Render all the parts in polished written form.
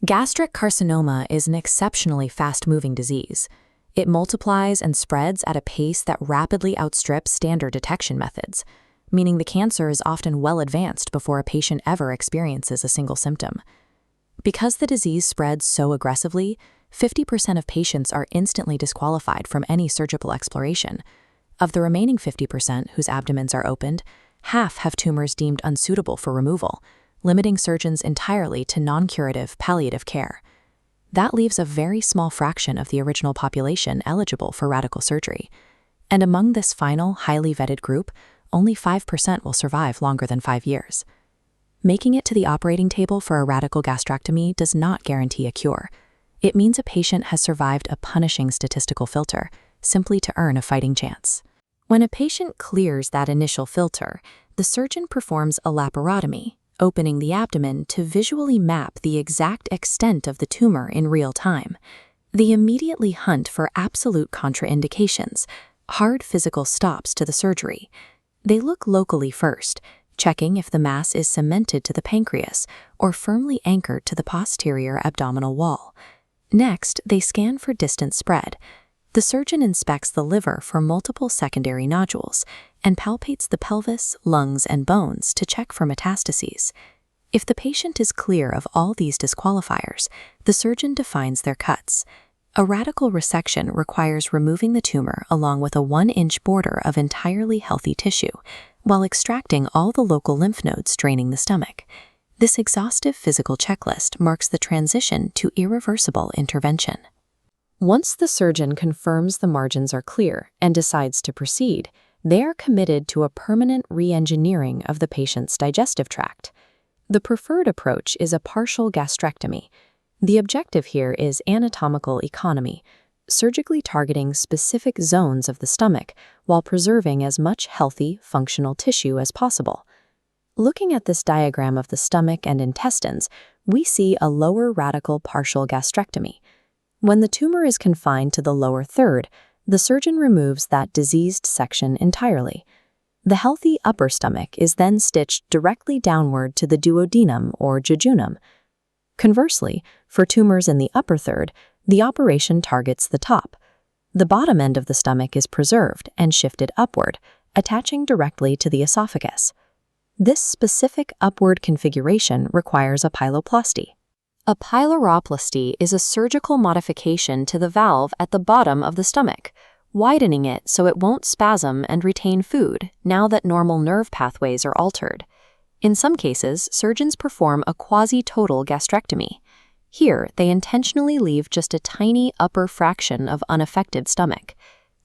Gastric carcinoma is an exceptionally fast-moving disease. It multiplies and spreads at a pace that rapidly outstrips standard detection methods, meaning the cancer is often well advanced before a patient ever experiences a single symptom. Because the disease spreads so aggressively, 50% of patients are instantly disqualified from any surgical exploration. Of the remaining 50% whose abdomens are opened, half have tumors deemed unsuitable for removal, limiting surgeons entirely to non-curative palliative care. That leaves a very small fraction of the original population eligible for radical surgery. And among this final, highly vetted group, only 5% will survive longer than 5 years. Making it to the operating table for a radical gastrectomy does not guarantee a cure. It means a patient has survived a punishing statistical filter, simply to earn a fighting chance. When a patient clears that initial filter, the surgeon performs a laparotomy, opening the abdomen to visually map the exact extent of the tumor in real time. They immediately hunt for absolute contraindications, hard physical stops to the surgery. They look locally first, checking if the mass is cemented to the pancreas or firmly anchored to the posterior abdominal wall. Next, they scan for distant spread. The surgeon inspects the liver for multiple secondary nodules and palpates the pelvis, lungs, and bones to check for metastases. If the patient is clear of all these disqualifiers, the surgeon defines their cuts. A radical resection requires removing the tumor along with a 1-inch border of entirely healthy tissue, while extracting all the local lymph nodes draining the stomach. This exhaustive physical checklist marks the transition to irreversible intervention. Once the surgeon confirms the margins are clear and decides to proceed, they are committed to a permanent re-engineering of the patient's digestive tract. The preferred approach is a partial gastrectomy. The objective here is anatomical economy, surgically targeting specific zones of the stomach while preserving as much healthy, functional tissue as possible. Looking at this diagram of the stomach and intestines, we see a lower radical partial gastrectomy. When the tumor is confined to the lower third, the surgeon removes that diseased section entirely. The healthy upper stomach is then stitched directly downward to the duodenum or jejunum. Conversely, for tumors in the upper third, the operation targets the top. The bottom end of the stomach is preserved and shifted upward, attaching directly to the esophagus. This specific upward configuration requires a pyeloplasty. A pyloroplasty is a surgical modification to the valve at the bottom of the stomach, widening it so it won't spasm and retain food now that normal nerve pathways are altered. In some cases, surgeons perform a quasi-total gastrectomy. Here, they intentionally leave just a tiny upper fraction of unaffected stomach.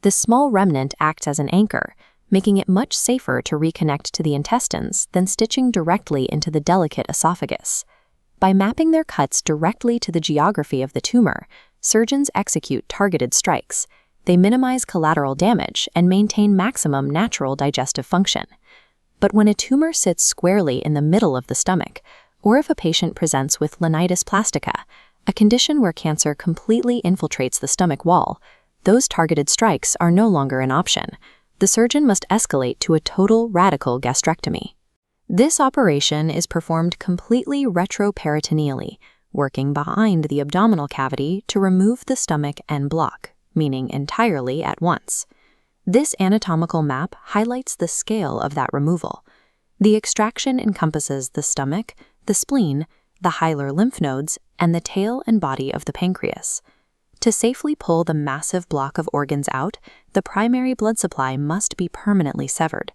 This small remnant acts as an anchor, making it much safer to reconnect to the intestines than stitching directly into the delicate esophagus. By mapping their cuts directly to the geography of the tumor, surgeons execute targeted strikes. They minimize collateral damage and maintain maximum natural digestive function. But when a tumor sits squarely in the middle of the stomach, or if a patient presents with linitis plastica, a condition where cancer completely infiltrates the stomach wall, those targeted strikes are no longer an option. The surgeon must escalate to a total radical gastrectomy. This operation is performed completely retroperitoneally, working behind the abdominal cavity to remove the stomach en bloc, meaning entirely at once. This anatomical map highlights the scale of that removal. The extraction encompasses the stomach, the spleen, the hilar lymph nodes, and the tail and body of the pancreas. To safely pull the massive block of organs out, the primary blood supply must be permanently severed.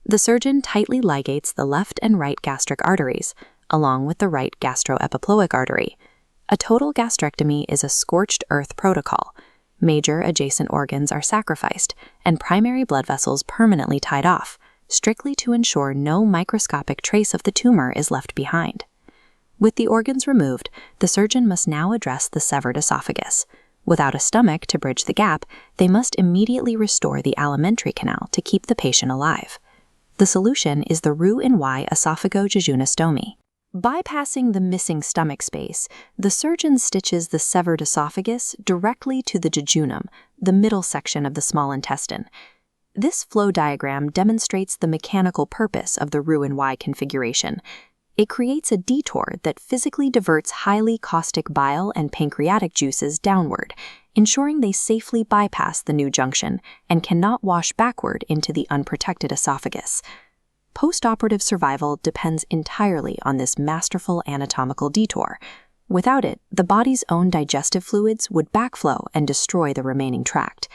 The surgeon tightly ligates the left and right gastric arteries, along with the right gastroepiploic artery. A total gastrectomy is a scorched earth protocol. Major adjacent organs are sacrificed, and primary blood vessels permanently tied off, strictly to ensure no microscopic trace of the tumor is left behind. With the organs removed, the surgeon must now address the severed esophagus. Without a stomach to bridge the gap, they must immediately restore the alimentary canal to keep the patient alive. The solution is the Roux-en-Y oesophagojejunostomy. Bypassing the missing stomach space, the surgeon stitches the severed esophagus directly to the jejunum, the middle section of the small intestine. This flow diagram demonstrates the mechanical purpose of the Roux-en-Y configuration. It creates a detour that physically diverts highly caustic bile and pancreatic juices downward, ensuring they safely bypass the new junction and cannot wash backward into the unprotected esophagus. Postoperative survival depends entirely on this masterful anatomical detour. Without it, the body's own digestive fluids would backflow and destroy the remaining tract.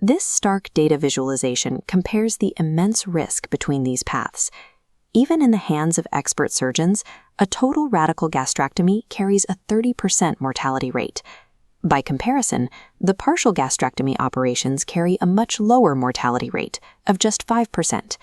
This stark data visualization compares the immense risk between these paths. Even in the hands of expert surgeons, a total radical gastrectomy carries a 30% mortality rate. By comparison, the partial gastrectomy operations carry a much lower mortality rate of just 5%.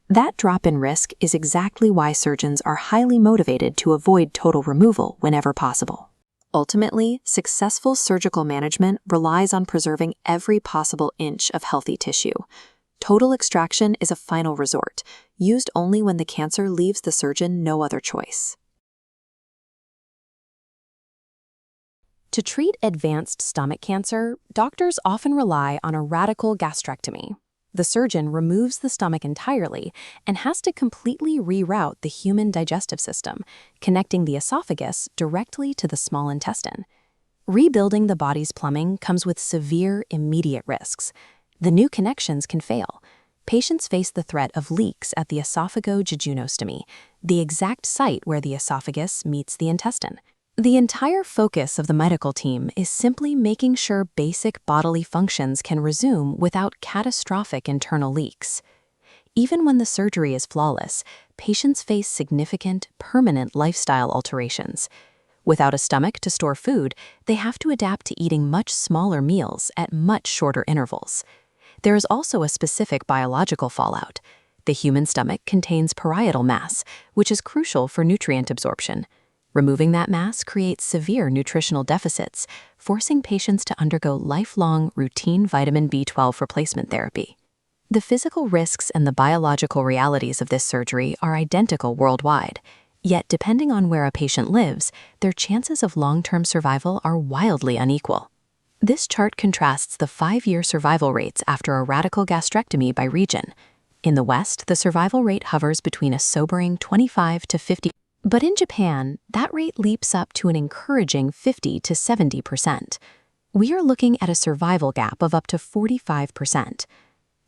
That drop in risk is exactly why surgeons are highly motivated to avoid total removal whenever possible. Ultimately, successful surgical management relies on preserving every possible inch of healthy tissue. Total extraction is a final resort, used only when the cancer leaves the surgeon no other choice. To treat advanced stomach cancer, doctors often rely on a radical gastrectomy. The surgeon removes the stomach entirely and has to completely reroute the human digestive system, connecting the esophagus directly to the small intestine. Rebuilding the body's plumbing comes with severe, immediate risks. The new connections can fail. Patients face the threat of leaks at the oesophagojejunostomy, the exact site where the esophagus meets the intestine. The entire focus of the medical team is simply making sure basic bodily functions can resume without catastrophic internal leaks. Even when the surgery is flawless, patients face significant, permanent lifestyle alterations. Without a stomach to store food, they have to adapt to eating much smaller meals at much shorter intervals. There is also a specific biological fallout. The human stomach contains parietal mass, which is crucial for nutrient absorption. Removing that mass creates severe nutritional deficits, forcing patients to undergo lifelong routine vitamin B12 replacement therapy. The physical risks and the biological realities of this surgery are identical worldwide, yet depending on where a patient lives, their chances of long-term survival are wildly unequal. This chart contrasts the 5-year survival rates after a radical gastrectomy by region. In the West, the survival rate hovers between a sobering 25 to 50%. But in Japan, that rate leaps up to an encouraging 50 to 70%. We are looking at a survival gap of up to 45%.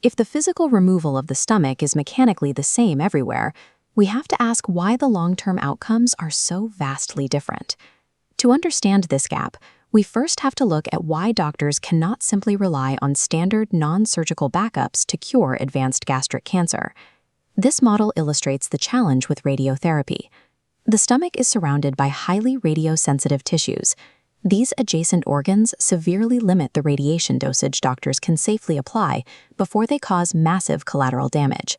If the physical removal of the stomach is mechanically the same everywhere, we have to ask why the long-term outcomes are so vastly different. To understand this gap, we first have to look at why doctors cannot simply rely on standard non-surgical backups to cure advanced gastric cancer. This model illustrates the challenge with radiotherapy. The stomach is surrounded by highly radiosensitive tissues. These adjacent organs severely limit the radiation dosage doctors can safely apply before they cause massive collateral damage.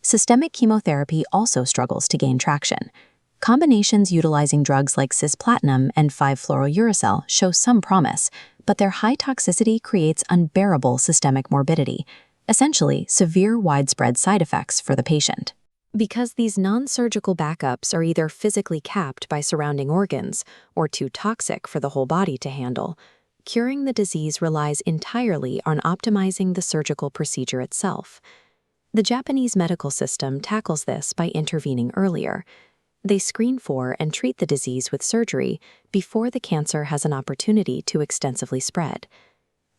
Systemic chemotherapy also struggles to gain traction. Combinations utilizing drugs like cisplatin and 5-fluorouracil show some promise, but their high toxicity creates unbearable systemic morbidity, essentially severe widespread side effects for the patient. Because these non-surgical backups are either physically capped by surrounding organs or too toxic for the whole body to handle, curing the disease relies entirely on optimizing the surgical procedure itself. The Japanese medical system tackles this by intervening earlier. They screen for and treat the disease with surgery before the cancer has an opportunity to extensively spread.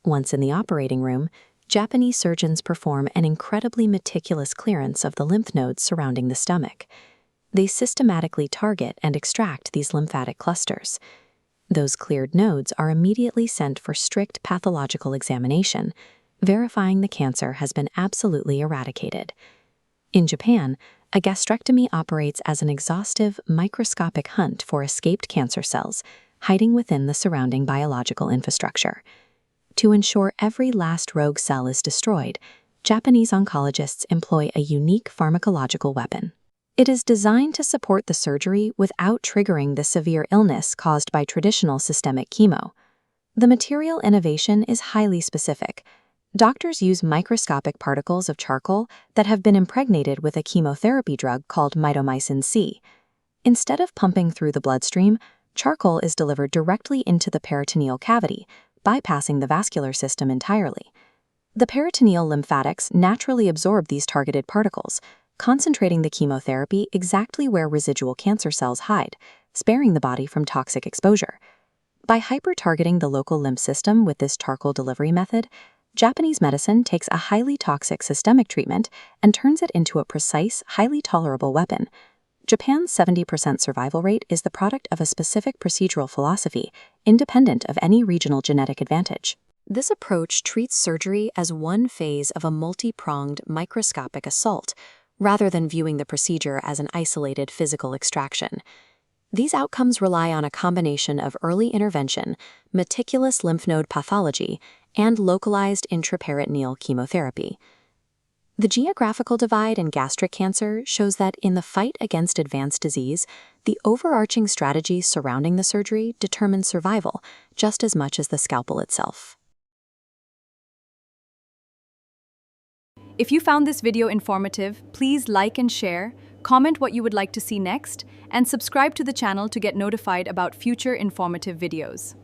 Once in the operating room, Japanese surgeons perform an incredibly meticulous clearance of the lymph nodes surrounding the stomach. They systematically target and extract these lymphatic clusters. Those cleared nodes are immediately sent for strict pathological examination, verifying the cancer has been absolutely eradicated. In Japan, a gastrectomy operates as an exhaustive, microscopic hunt for escaped cancer cells, hiding within the surrounding biological infrastructure. To ensure every last rogue cell is destroyed, Japanese oncologists employ a unique pharmacological weapon. It is designed to support the surgery without triggering the severe illness caused by traditional systemic chemo. The material innovation is highly specific. Doctors use microscopic particles of charcoal that have been impregnated with a chemotherapy drug called mitomycin-C. Instead of pumping through the bloodstream, charcoal is delivered directly into the peritoneal cavity, bypassing the vascular system entirely. The peritoneal lymphatics naturally absorb these targeted particles, concentrating the chemotherapy exactly where residual cancer cells hide, sparing the body from toxic exposure. By hyper-targeting the local lymph system with this charcoal delivery method, Japanese medicine takes a highly toxic systemic treatment and turns it into a precise, highly tolerable weapon. Japan's 70% survival rate is the product of a specific procedural philosophy, independent of any regional genetic advantage. This approach treats surgery as one phase of a multi-pronged microscopic assault, rather than viewing the procedure as an isolated physical extraction. These outcomes rely on a combination of early intervention, meticulous lymph node pathology, and localized intraperitoneal chemotherapy. The geographical divide in gastric cancer shows that in the fight against advanced disease, the overarching strategy surrounding the surgery determines survival just as much as the scalpel itself. If you found this video informative, please like and share, comment what you would like to see next, and subscribe to the channel to get notified about future informative videos.